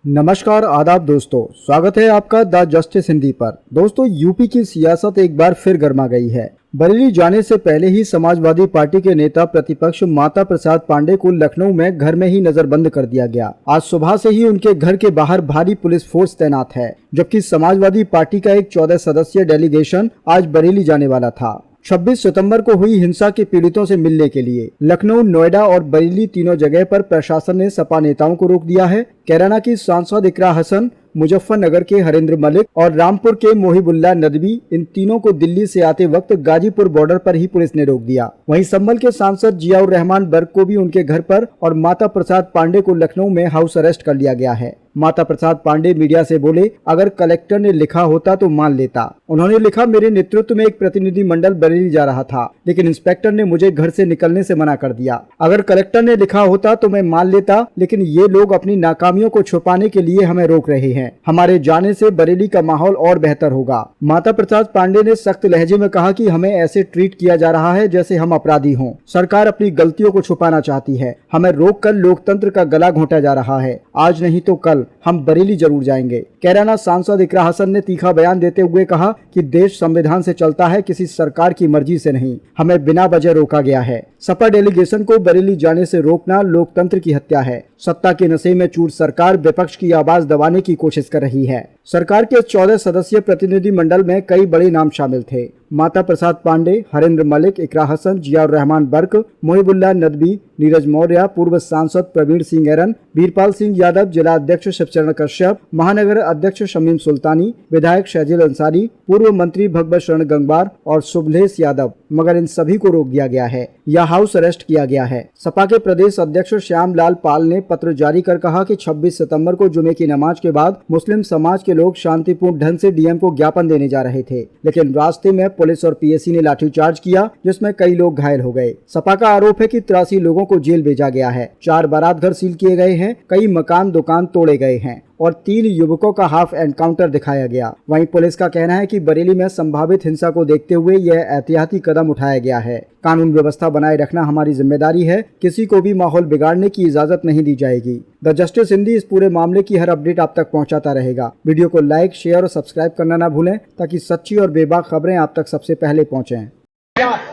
नमस्कार आदाब दोस्तों, स्वागत है आपका द जस्टिस हिंदी पर। दोस्तों, यूपी की सियासत एक बार फिर गर्मा गई है। बरेली जाने से पहले ही समाजवादी पार्टी के नेता प्रतिपक्ष माता प्रसाद पांडे को लखनऊ में घर में ही नजरबंद कर दिया गया। आज सुबह से ही उनके घर के बाहर भारी पुलिस फोर्स तैनात है, जबकि समाजवादी पार्टी का एक 14 सदस्यीय डेलीगेशन आज बरेली जाने वाला था। 26 सितंबर को हुई हिंसा के पीड़ितों से मिलने के लिए लखनऊ, नोएडा और बरेली तीनों जगह पर प्रशासन ने सपा नेताओं को रोक दिया है। कैराना की सांसद इकरा हसन, मुजफ्फरनगर के हरेंद्र मलिक और रामपुर के मोहिबुल्लाह नदवी, इन तीनों को दिल्ली से आते वक्त गाजीपुर बॉर्डर पर ही पुलिस ने रोक दिया। वहीं संभल के सांसद जियाउर रहमान बर्क को भी उनके घर पर और माता प्रसाद पांडे को लखनऊ में हाउस अरेस्ट कर लिया गया है। माता प्रसाद पांडे मीडिया से बोले, अगर कलेक्टर ने लिखा होता तो मान लेता। उन्होंने लिखा, मेरे नेतृत्व में एक प्रतिनिधि मंडल बरेली जा रहा था, लेकिन इंस्पेक्टर ने मुझे घर से निकलने से मना कर दिया। अगर कलेक्टर ने लिखा होता तो मैं मान लेता, लेकिन ये लोग अपनी नाकामियों को छुपाने के लिए हमें रोक रहे हैं। हमारे जाने से बरेली का माहौल और बेहतर होगा। माता प्रसाद पांडे ने सख्त लहजे में कहा कि हमें ऐसे ट्रीट किया जा रहा है जैसे हम अपराधी हों। सरकार अपनी गलतियों को छुपाना चाहती है। हमें रोककर लोकतंत्र का गला घोंटा जा रहा है। आज नहीं तो कल हम बरेली जरूर जाएंगे। कैराना सांसद इकरा हसन ने तीखा बयान देते हुए कहा कि देश संविधान से चलता है, किसी सरकार की मर्जी से नहीं। हमें बिना वजह रोका गया है। सपा डेलीगेशन को बरेली जाने से रोकना लोकतंत्र की हत्या है। सत्ता के नशे में चूर सरकार विपक्ष की आवाज दबाने की कोशिश कर रही है। सरकार के 14 सदस्यीय प्रतिनिधि मंडल में कई बड़े नाम शामिल थे। माता प्रसाद पांडे, हरेंद्र मलिक, इकरा हसन, जियाउर रहमान बर्क, मोहिबुल्लाह नदवी, नीरज मौर्य, पूर्व सांसद प्रवीण सिंह एरन, वीरपाल सिंह यादव, जिला अध्यक्ष शिवचरण कश्यप, महानगर अध्यक्ष शमीम सुल्तानी, विधायक शहजील अंसारी, पूर्व मंत्री भगवत शरण गंगवार और शुभलेश यादव। मगर इन सभी को रोक दिया गया है या हाउस अरेस्ट किया गया है। सपा के प्रदेश अध्यक्ष श्यामलाल पाल ने पत्र जारी कर कहा कि 26 सितंबर को जुमे की नमाज के बाद मुस्लिम समाज के लोग शांतिपूर्ण ढंग से डीएम को ज्ञापन देने जा रहे थे, लेकिन रास्ते में पुलिस और पीएसी ने लाठीचार्ज किया, जिसमें कई लोग घायल हो गए। सपा का आरोप है कि 83 लोगों को जेल भेजा गया है। 4 बारात घर सील किए गए हैं, कई मकान दुकान तोड़े गए हैं और 3 युवकों का हाफ एनकाउंटर दिखाया गया। वहीं पुलिस का कहना है कि बरेली में संभावित हिंसा को देखते हुए यह एहतियाती कदम उठाया गया है। कानून व्यवस्था बनाए रखना हमारी जिम्मेदारी है। किसी को भी माहौल बिगाड़ने की इजाजत नहीं दी जाएगी। द जस्टिस हिंदी इस पूरे मामले की हर अपडेट आप तक पहुंचाता रहेगा। वीडियो को लाइक, शेयर और सब्सक्राइब करना ना भूलें, ताकि सच्ची और बेबाक खबरें आप तक सबसे पहले पहुंचे।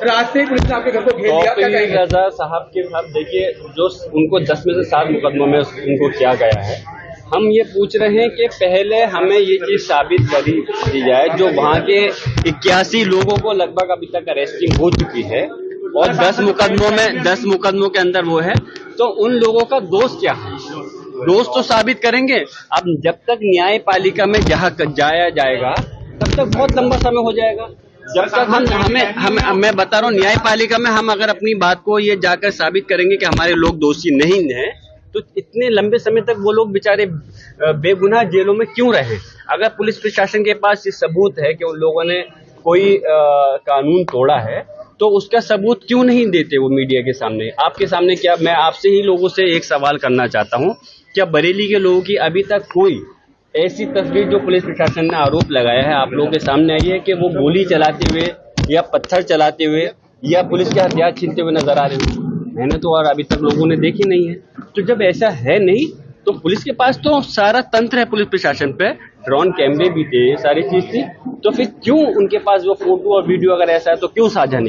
रास्ते पुलिस ने आपके घर को घेर लिया। रजा साहब के साथ देखिए, जो उनको 10 में से 7 मुकदमों में उनको किया गया है। हम ये पूछ रहे हैं कि पहले हमें ये चीज साबित कर दी जाए, जो वहाँ के 81 लोगों को लगभग अभी तक अरेस्टिंग हो चुकी है और 10 मुकदमों के अंदर वो है, तो उन लोगों का दोष क्या है, दोष तो साबित करेंगे। अब जब तक न्यायपालिका में जहाँ जाया जाएगा तब तक बहुत लंबा समय हो जाएगा। जब तक मैं बता रहा हूँ, न्यायपालिका में हम अगर अपनी बात को ये जाकर साबित करेंगे कि हमारे लोग दोषी नहीं हैं, तो इतने लंबे समय तक वो लोग बेचारे बेगुनाह जेलों में क्यों रहे। अगर पुलिस प्रशासन के पास ये सबूत है कि उन लोगों ने कोई कानून तोड़ा है, तो उसका सबूत क्यों नहीं देते वो मीडिया के सामने, आपके सामने। क्या मैं आपसे ही लोगों से एक सवाल करना चाहता हूँ, क्या बरेली के लोगों की अभी तक कोई ऐसी तस्वीर जो पुलिस प्रशासन ने आरोप लगाया है आप लोगों के सामने आई है कि वो गोली चलाते हुए या पत्थर चलाते हुए या पुलिस के हथियार छीनते हुए नजर आ रहे हो? मैंने तो और अभी तक लोगों ने देखी नहीं है। तो जब ऐसा है नहीं, तो पुलिस के पास तो सारा तंत्र है, पुलिस प्रशासन पे ड्रोन कैमरे भी थे, सारी चीज थी, तो फिर क्यों उनके पास वो फोटो और वीडियो अगर ऐसा है तो क्यों साझा नहीं